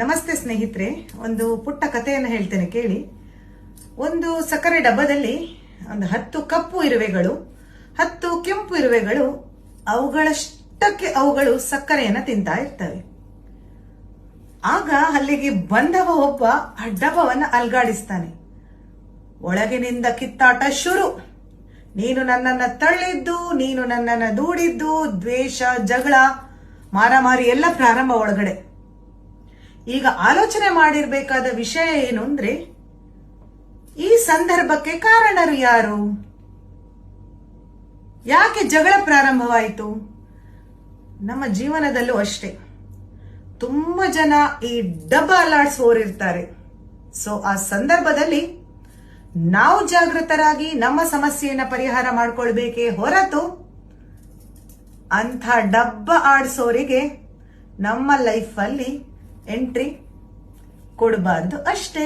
ನಮಸ್ತೆ ಸ್ನೇಹಿತರೆ, ಒಂದು ಪುಟ್ಟ ಕಥೆಯನ್ನು ಹೇಳ್ತೇನೆ ಕೇಳಿ. ಒಂದು ಸಕ್ಕರೆ ಡಬ್ಬದಲ್ಲಿ ಒಂದು 10 ಕಪ್ಪು ಇರುವೆಗಳು, 10 ಕೆಂಪು ಇರುವೆಗಳು ಅವುಗಳಷ್ಟಕ್ಕೆ ಅವುಗಳು ಸಕ್ಕರೆಯನ್ನ ತಿಂತಾ ಇರ್ತವೆ. ಆಗ ಅಲ್ಲಿಗೆ ಬಂದವ ಒಬ್ಬ ಆ ಡಬ್ಬವನ್ನ ಅಲ್ಗಾಡಿಸ್ತಾನೆ. ಒಳಗಿನಿಂದ ಕಿತ್ತಾಟ ಶುರು. ನೀನು ನನ್ನನ್ನ ತಳ್ಳಿದ್ದು, ನೀನು ನನ್ನನ್ನ ದೂಡಿದ್ದು, ದ್ವೇಷ, ಜಗಳ, ಮಾರಾಮಾರಿ ಎಲ್ಲ ಪ್ರಾರಂಭ ಒಳಗಡೆ. ಈಗ ಆಲೋಚನೆ ಮಾಡಿರ್ಬೇಕಾದ ವಿಷಯ ಏನು ಅಂದ್ರೆ, ಈ ಸಂದರ್ಭಕ್ಕೆ ಕಾರಣರು ಯಾರು? ಯಾಕೆ ಜಗಳ ಪ್ರಾರಂಭವಾಯಿತು? ನಮ್ಮ ಜೀವನದಲ್ಲೂ ಅಷ್ಟೇ ತುಂಬಾ ಜನ ಈ ಡಬ್ಬ ಅಲ್ಲಾಡಿಸುವವರಿರ್ತಾರೆ. ಸೊ ಆ ಸಂದರ್ಭದಲ್ಲಿ ನಾವು ಜಾಗೃತರಾಗಿ ನಮ್ಮ ಸಮಸ್ಯೆಯನ್ನ ಪರಿಹಾರ ಮಾಡ್ಕೊಳ್ಬೇಕೇ ಹೊರತು ಅಂಥ ಡಬ್ಬ ಆಡಿಸೋರಿಗೆ ನಮ್ಮ ಲೈಫ್ ಅಲ್ಲಿ ಎಂಟ್ರಿ ಕೊಡಬಾರ್ದು ಅಷ್ಟೇ.